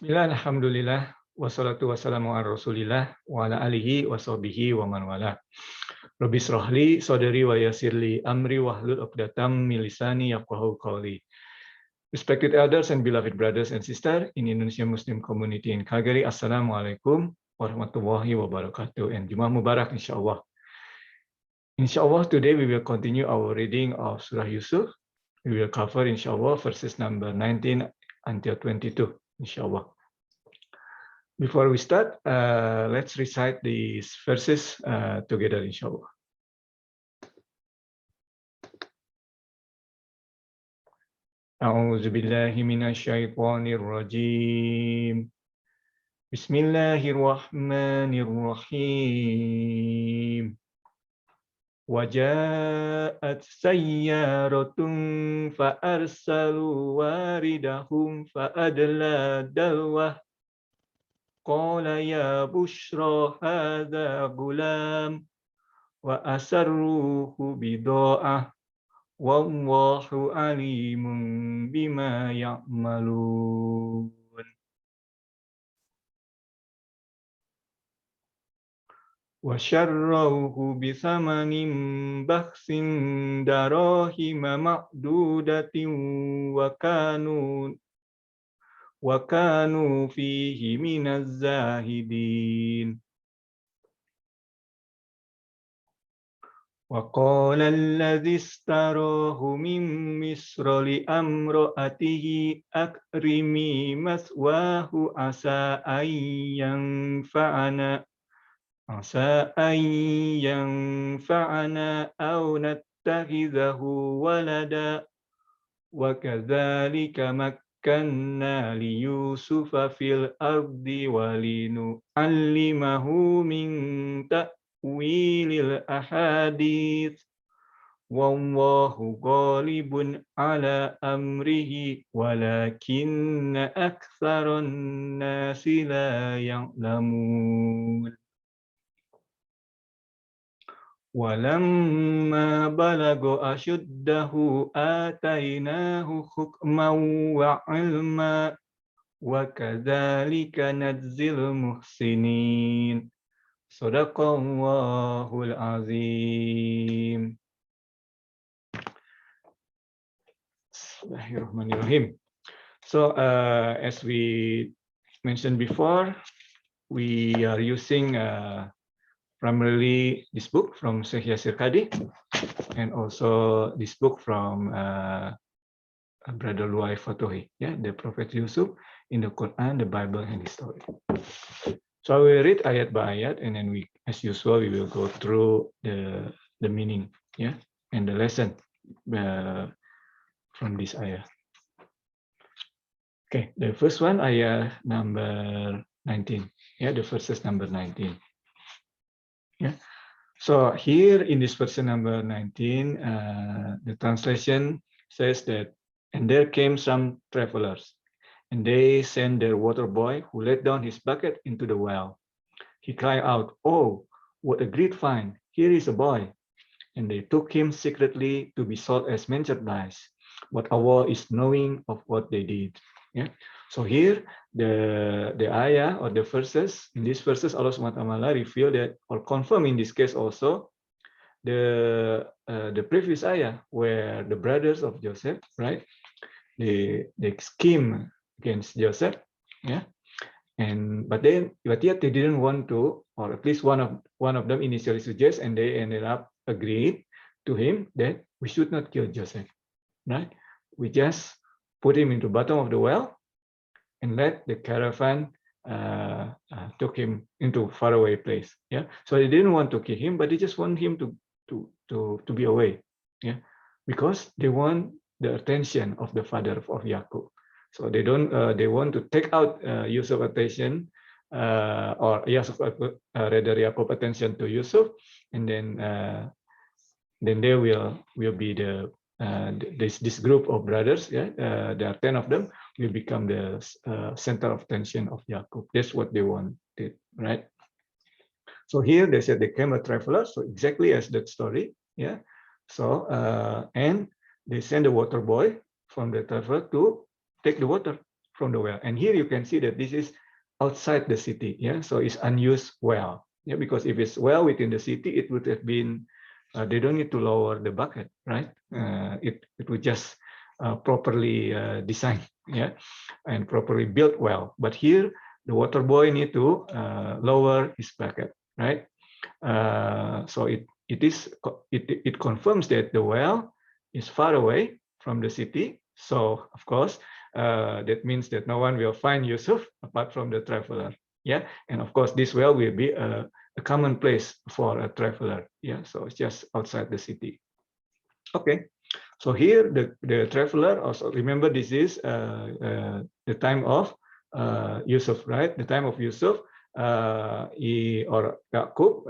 Bismillah, alhamdulillah, wassalatu wassalamu ala rasulillah, wa ala alihi wa sahbihi wa man wala. Rabbi shrahli sadri wa yassirli amri wahlul 'uqdatam min lisani yafqahu qawli. Respected elders and beloved brothers and sisters in Indonesian Muslim community in Calgary, Assalamualaikum warahmatullahi wabarakatuh, and Jummah Mubarak, insyaAllah. InsyaAllah, today we will continue our reading of Surah Yusuf. We will cover, insyaAllah, verses number 19 until 22, insyaAllah. Before we start, let's recite these verses together, insyaAllah. A'udzu billahi minasyaitonir rajim. Bismillahirrahmanirrahim. Waja'at sayyaratun fa'arsalu waridahum fa'adla dalwah. Qala ya bushra hadha gulam wa asarruhu bida'ah wallahu alimun bima ya'malun. Wa syarrawhu bisamanin bakhsin darahima ma'dudatin wa kanu fihi minaz zahidin. Wa qala alladhi istarahu min Misra li amra'atihi akrimi maswahu asa an yanfa'ana aw nattakhidahu walada wa kadzalika makkanna li Yusufa fil ardi wa linu'allimahu min ta'wilil ahadits wallahu ghalibun ala amrihi walakinna aktsaran nasi la ya'lamun. Walamma balagu ashuddahu atainahu hukman wa ilma wa kadzalika nadzil muhsinin. Shadaqallahul azim. Bismillahirrahmanirrahim. So, as we mentioned before, we are using primarily this book from Sheikh Yasir Qadi, and also this book from Brother Luai Fatohi, the Prophet Yusuf in the Quran, the Bible, and the story. So I will read ayat by ayat, and then we, as usual, we will go through the meaning, and the lesson from this ayat. Okay, the first one, ayat number 19, the verses number 19. So here in this verse number 19, the translation says that, and there came some travelers, and they sent their water boy who let down his bucket into the well. He cried out, "Oh, what a great find! Here is a boy." And they took him secretly to be sold as merchandise. But Allah is knowing of what they did. So here, the ayah or the verses, in these verses, Allah SWT reveal that, or confirm in this case also, the previous ayah where the brothers of Joseph, right, they scheme against Joseph, but yet they didn't want to, or at least one of them initially suggests, and they ended up agreed to him that we should not kill Joseph, right? We just put him into the bottom of the well and let the caravan took him into a faraway place. So they didn't want to kill him, but they just want him to be away. Because they want the attention of the father of Yaqub. So they don't. They want to take out Yusuf's attention, or rather Yaqub attention to Yusuf, and then there will be the this group of brothers. There are 10 of them. Will become the center of attention of Yaqub. That's what they wanted, right? So here they said they came a traveler. So exactly as that story, So and they send a water boy from the traveler to take the water from the well. And here you can see that this is outside the city. Yeah, so it's unused well. Yeah, because if it's well within the city, it would have been. They don't need to lower the bucket, right? It would just properly designed, yeah, and properly built well. But here, the water boy need to lower his bucket, right? So it confirms that the well is far away from the city. So of course, that means that no one will find Yusuf apart from the traveler. Yeah, and of course this well will be a common place for a traveler. Yeah, so it's just outside the city. Okay, so here the traveler also, remember this is the time of Yusuf, right? The time of Yusuf or Yaqub,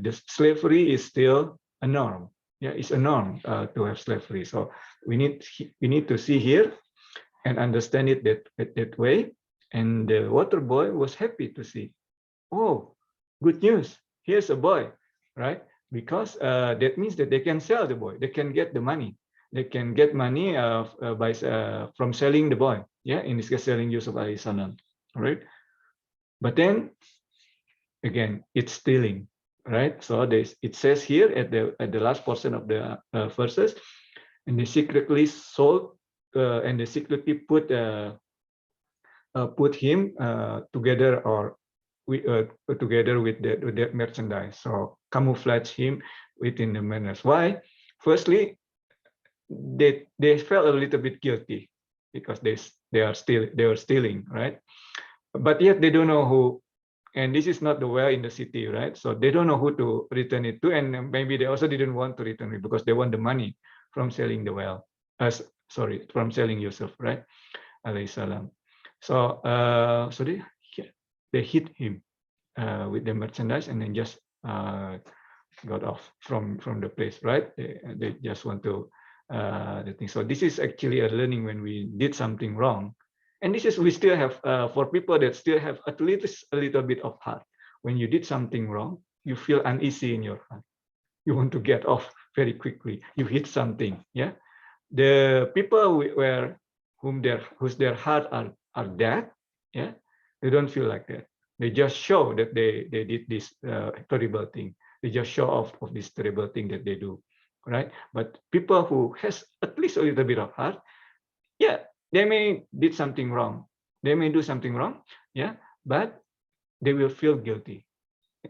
the slavery is still a norm. Yeah, it's a norm to have slavery. So we need to see here and understand it that way. And the water boy was happy to see. Oh, good news! Here's a boy, right? Because that means that they can sell the boy. They can get the money. They can get money from selling the boy. Yeah, in this case, selling Yusuf alayhi salam. All right. But then again, it's stealing, right? So it says here at the last portion of the verses, and they secretly sold and they secretly put him together or together with the merchandise. So camouflage him within the manners. Why? Firstly, they felt a little bit guilty because they were stealing, right? But yet they don't know who, and this is not the well in the city, right? So they don't know who to return it to, and maybe they also didn't want to return it because they want the money from selling the well. From selling Yusuf, right? Alayhi salam. So so they hit him with the merchandise and then just got off from the place, right? They just want to the thing. So this is actually a learning when we did something wrong, and this is we still have for people that still have at least a little bit of heart. When you did something wrong, you feel uneasy in your heart. You want to get off very quickly. You hit something, yeah. The people whose their heart are dead, yeah, they don't feel like that. They just show that they did this terrible thing. They just show off of this terrible thing that they do, right? But people who has at least a little bit of heart, yeah, they may did something wrong. They may do something wrong, yeah, but they will feel guilty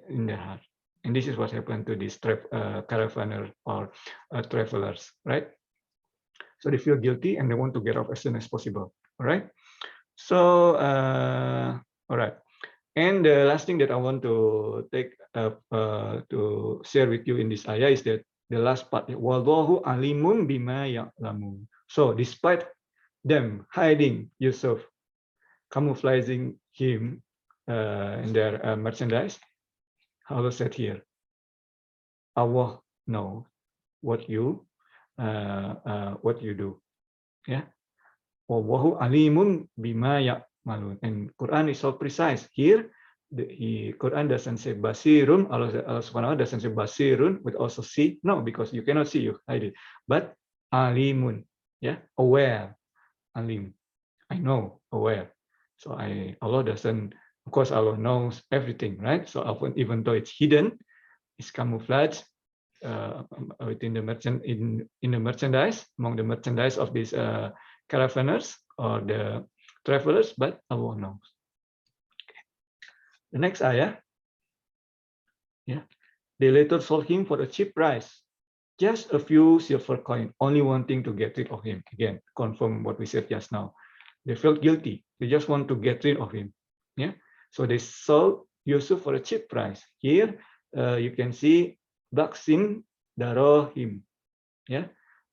in their heart. And this is what happened to these caravaner or travelers, right? So they feel guilty and they want to get off as soon as possible. All right. So, all right. And the last thing that I want to take to share with you in this ayah is that the last part, Wallahu alimun bima ya'lamun. So despite them hiding Yusuf, camouflaging him in their merchandise, Allah said here, Allah knows what you do. Yeah. Wallahu alimun bima ya'malun. And Quran is so precise. Here, the Quran doesn't say basirun. Allah subhanahu wa ta'ala doesn't say basirun, but also see. No, because you cannot see, you hide it. But alimun, yeah, aware, alim. I know, aware. So Allah doesn't, of course, Allah knows everything, right? So even though it's hidden, it's camouflaged within the in the merchandise, among the merchandise of these caravanners or the travelers, but Allah knows. Okay. The next ayah, yeah, they later sold him for a cheap price, just a few silver coins, only wanting to get rid of him. Again, confirm what we said just now. They felt guilty. They just want to get rid of him. Yeah, so they sold Yusuf for a cheap price. Here, you can see Baksim Darohim. Yeah,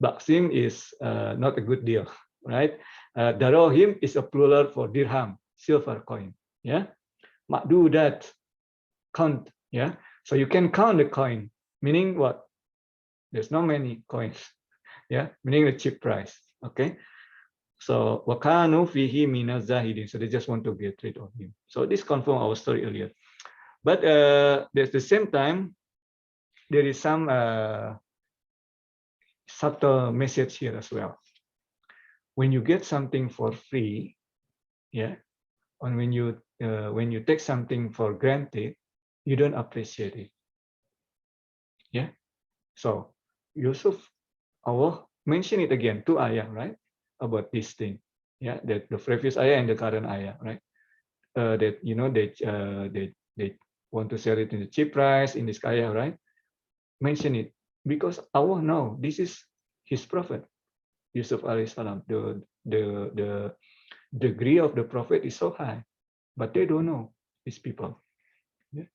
Baksim is not a good deal, right? Darohim is a plural for dirham, silver coin. Yeah, Makdudat, count. Yeah, so you can count the coin, meaning what? There's not many coins. Yeah, meaning the cheap price. Okay. So wakanu fihi minazahidin. So they just want to get rid of him. So this confirms our story earlier. But at the same time, there is some subtle message here as well. When you get something for free, Yeah, and when you take something for granted, you don't appreciate it. Yeah. So Yusuf, Allah mention it again, two ayah, right? About this thing. Yeah, that the previous ayah and the current ayah, right? That they want to sell it in the cheap price in this ayah, right? Mention it because Allah know this is his prophet, Yusuf alayhi salam. The degree of the prophet is so high, but they don't know these people. Yeah?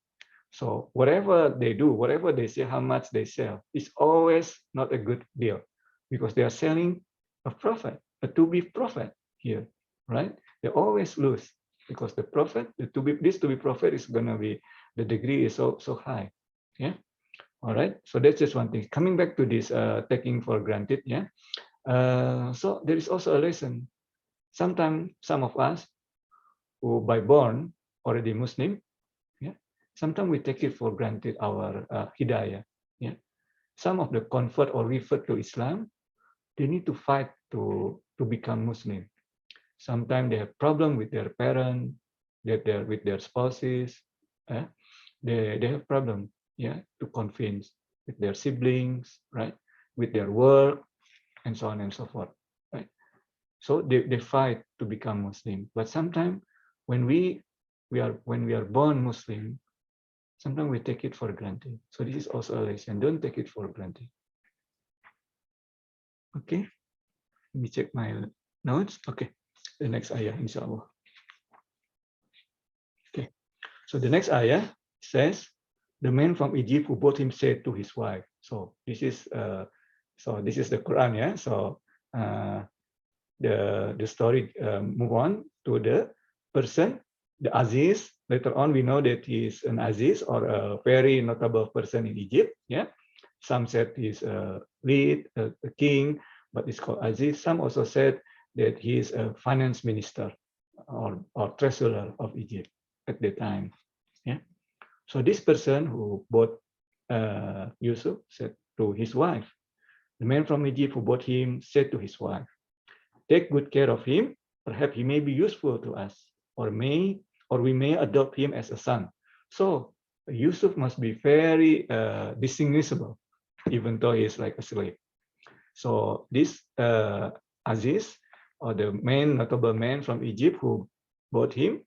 So whatever they do, whatever they say, how much they sell, is always not a good deal because they are selling a prophet, a to-be prophet here, right? They always lose because the prophet, this to-be prophet is gonna be, the degree is so high. Yeah. All right. So that's just one thing. Coming back to this taking for granted. Yeah. So there is also a lesson. Sometimes some of us who by born already Muslim, yeah, sometimes we take it for granted our hidayah. Yeah, some of the convert or revert to Islam, they need to fight to become Muslim. Sometimes they have problem with their parents, with their spouses. eh, they have problem, yeah, to convince with their siblings, right, with their work, and so on and so forth, right. So they fight to become Muslim. But sometimes when we are born Muslim, sometimes we take it for granted. So this is also a lesson. Don't take it for granted. Okay, let me check my notes. Okay, the next ayah, inshallah. Okay, so the next ayah says, the man from Egypt who bought him said to his wife. So this is the Quran, yeah. So the story move on to the person, the Aziz. Later on, we know that he is an Aziz or a very notable person in Egypt. Yeah, some said he's a lead, a king, but it's called Aziz. Some also said that he is a finance minister or treasurer of Egypt at the time. Yeah. So this person who bought Yusuf said to his wife, the man from Egypt who bought him said to his wife, take good care of him. Perhaps he may be useful to us, or we may adopt him as a son. So Yusuf must be very distinguishable, even though he is like a slave. So this Aziz, or the notable man from Egypt who bought him,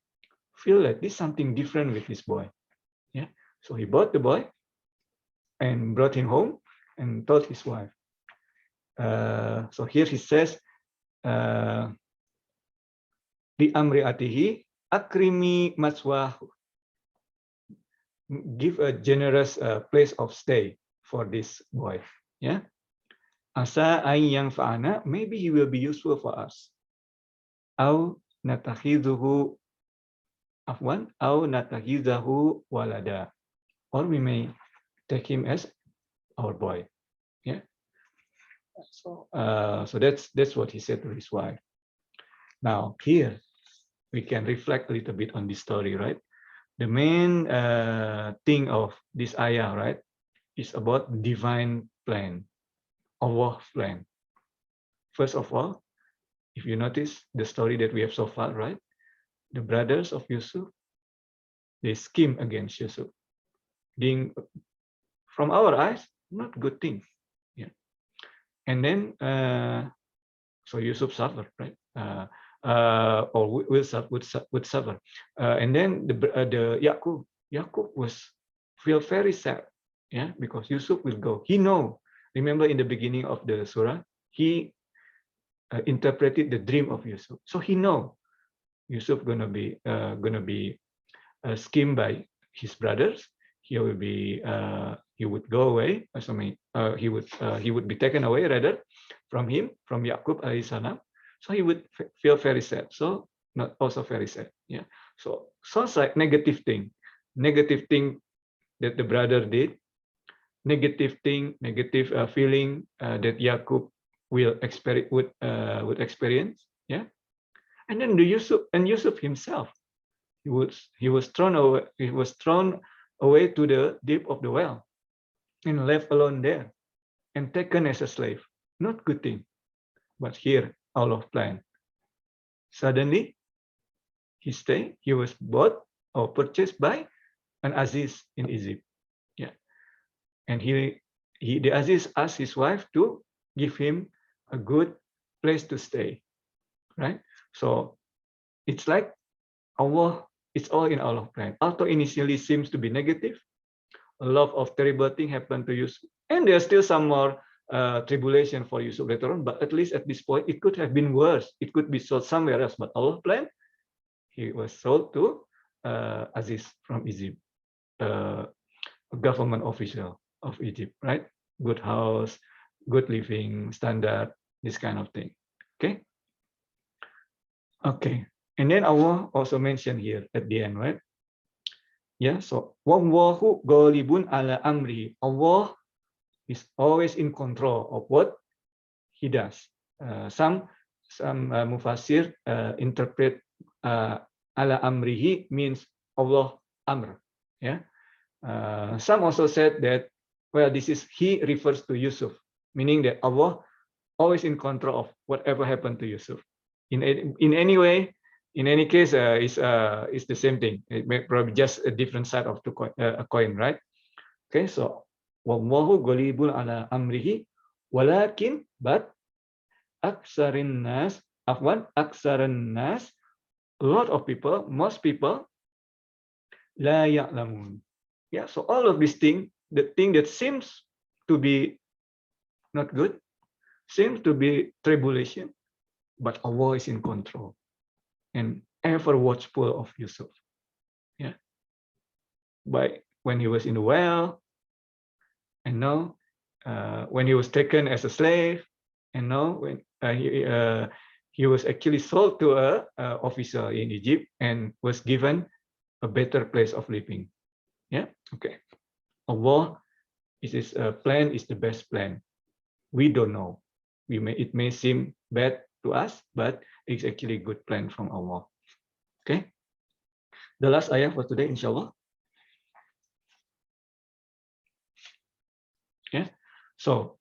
feel like there's something different with this boy. Yeah. So he bought the boy and brought him home and told his wife. So here he says, di amri atihi akrimi maswahu, give a generous place of stay for this boy. Yeah. Asa yang fa'ana, maybe he will be useful for us. Au natakhidhuhu afwan, au natakhidhahu walada, or we may take him as our boy. Yeah. So that's what he said to his wife. Now here we can reflect a little bit on this story, right? The main thing of this ayah, right, is about divine plan, Allah's plan. First of all, if you notice the story that we have so far, right, the brothers of Yusuf, they scheme against Yusuf, being from our eyes not good thing. Yeah, and then so Yusuf suffered, right? Or will suffer. And then the Yaqub was feel very sad, yeah, because Yusuf will go. He know. Remember in the beginning of the surah, he interpreted the dream of Yusuf, so he know Yusuf gonna be schemed by his brothers. He will be he would go away. He would be taken away rather from Yaqub alayhi salam. So he would feel very sad. So not also very sad. Yeah. So sounds like negative thing that the brother did. Negative feeling that Yaqub would experience. Yeah. And then Yusuf himself, he was thrown away to the deep of the well and left alone there and taken as a slave. Not good thing. But here Allah planned. Suddenly He was bought or purchased by an Aziz in Egypt. Yeah, and the Aziz asked his wife to give him a good place to stay. Right. So it's like Allah. It's all in Allah's plan. Although initially seems to be negative, a lot of terrible things happened to Yusuf, and there's still some more tribulation for Yusuf later on. But at least at this point, it could have been worse. It could be sold somewhere else. But Allah planned. He was sold to Aziz from Egypt, a government official of Egypt, right? Good house, good living standard, this kind of thing. Okay. Okay. And then Allah also mentioned here at the end, right? Yeah. So wallahu ghalibun ala amri. Allah is always in control of what He does. Some mufassir interpret ala amrihi means Allah amr. Yeah. Some also said that, well, this is He refers to Yusuf, meaning that Allah always in control of whatever happened to Yusuf. In any way, in any case, it's the same thing. It may probably just a different side of a coin, right? Okay, so wallahu ghalibun ala amrihi, walakin but aksarin nas, a lot of people, most people, la ya'lamun. Yeah, so all of these things, the thing that seems to be not good, seems to be tribulation, but Allah is in control and ever watchful of Yusuf. Yeah. When he was in the well, and now when he was taken as a slave, and now when he was actually sold to a officer in Egypt and was given a better place of living. Yeah. Okay. Allah, His plan is the best plan. We don't know. It may seem bad to us, but it's actually a good plan from Allah. Okay. The last ayah for today, inshallah. Yeah. So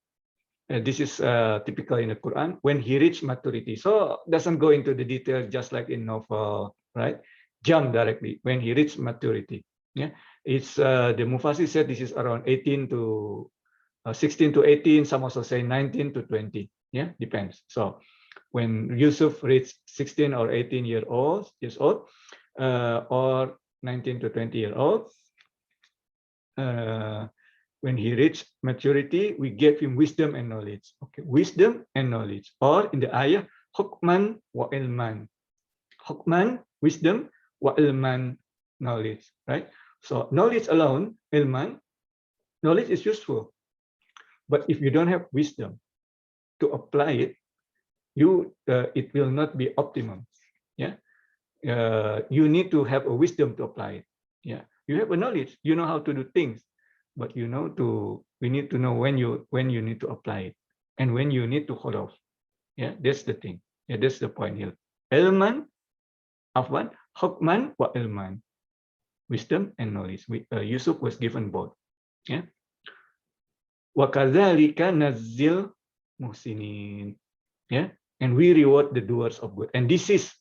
this is typical in the Quran. When he reached maturity, so doesn't go into the detail just like in novel, right? Jump directly when he reached maturity. Yeah. It's the Mufassir said this is around 18 to 16 to 18. Some also say 19 to 20. Yeah, depends. So when Yusuf reached 16 or 18 years old, or 19 to 20 years old, when he reached maturity, we gave him wisdom and knowledge. Okay, wisdom and knowledge, or in the ayah, hukman wa ilman. Hukman, wisdom, wa ilman, knowledge. Right. So knowledge alone, ilman, knowledge is useful, but if you don't have wisdom to apply it, it will not be optimum. Yeah. You need to have a wisdom to apply it. Yeah. You have a knowledge, you know how to do things, but we need to know when you need to apply it and when you need to hold off. Yeah, that's the thing. Yeah, that's the point here. Ilman, afwan, hukman wa ilman. Wisdom and knowledge. Yusuf was given both. Yeah. Wa kadzalika nazzil muhsinin. Yeah. And we reward the doers of good. And this is,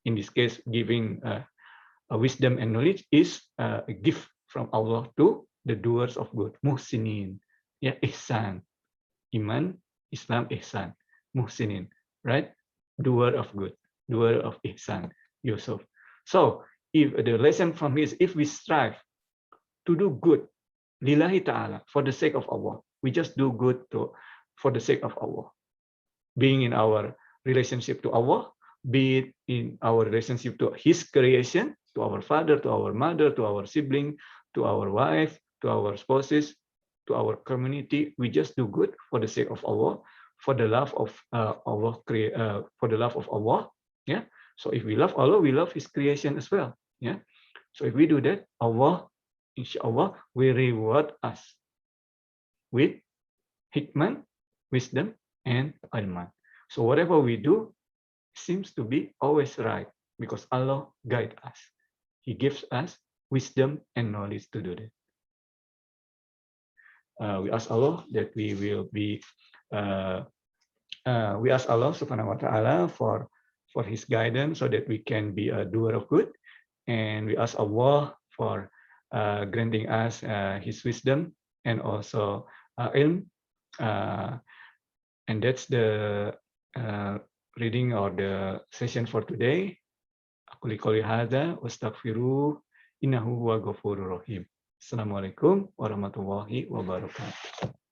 in this case, giving a wisdom and knowledge is a gift from Allah to the doers of good. Muhsinin. Yeah, ihsan. Iman, Islam, ihsan. Muhsinin. Right? Doer of good. Doer of ihsan. Yusuf. So, if the lesson from here is, if we strive to do good, lillahi ta'ala, for the sake of Allah, we just do good for the sake of Allah. Being in our relationship to Allah, be it in our relationship to His creation, to our father, to our mother, to our sibling, to our wife, to our spouses, to our community, we just do good for the sake of Allah, for the love of Allah, for the love of Allah. Yeah. So if we love Allah, we love His creation as well. Yeah. So if we do that, Allah, inshallah, will reward us with hikmah, wisdom, and ilman. So whatever we do seems to be always right because Allah guides us. He gives us wisdom and knowledge to do that. We ask Allah that we will be. We ask Allah Subhanahu wa Taala for His guidance so that we can be a doer of good and we ask Allah for granting us His wisdom and also ilm. And that's the reading or the session for today. Aku liqouli hadza wastaghfiruh innahu huwa ghafurur rahim. Assalamualaikum warahmatullahi wabarakatuh.